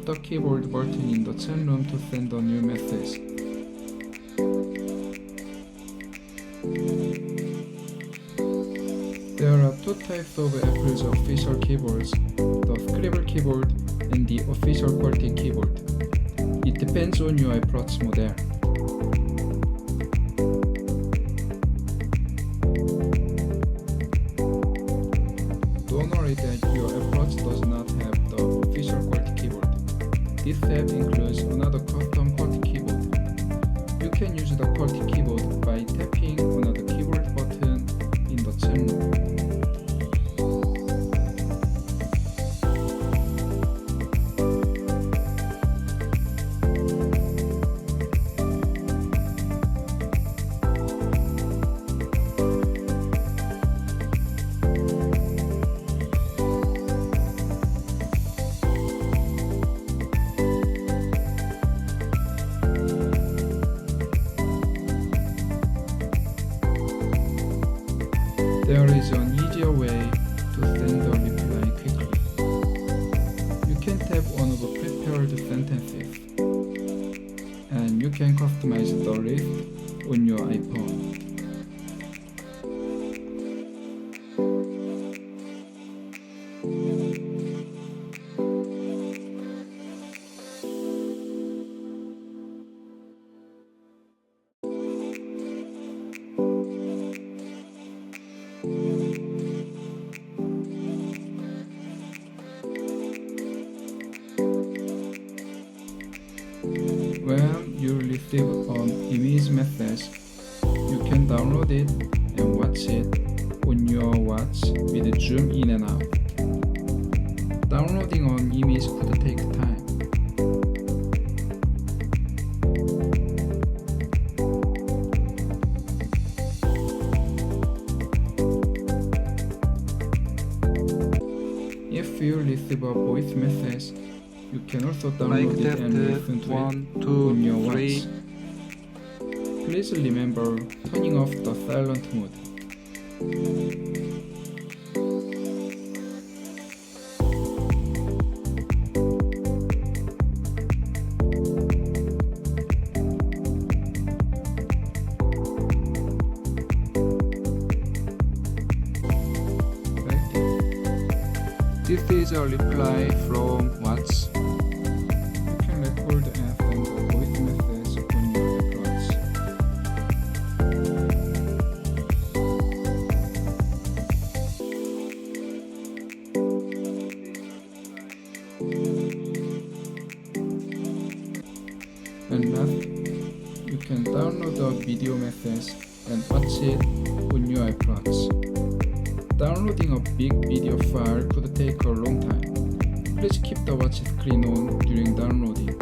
tap the keyboard button in the chat room to send a new message. There are two types of Apple's official keyboards, the Scribble keyboard and the official QWERTY keyboard. It depends on your approach model. Don't worry that your approach does not have the official QWERTY keyboard. This app includes another custom QWERTY keyboard. You can use the QWERTY keyboard by tapping on the keyboard button in the chat room. There is an easier way to send a reply quickly. You can tap on the prepared sentences, and you can customize the list on your iPhone. When you receive an image message, you can download it and watch it on your watch with zoom in and out. Downloading an image could take time. If you receive a voice message, you can also download it and listen to it on your watch. Please remember turning off the silent mode. This is a reply from Watch. You can record and send a voice message on your approach. And last, you can download a video message and watch it on your approach. Downloading a big video file could take a long time. Please keep the watch screen on during downloading.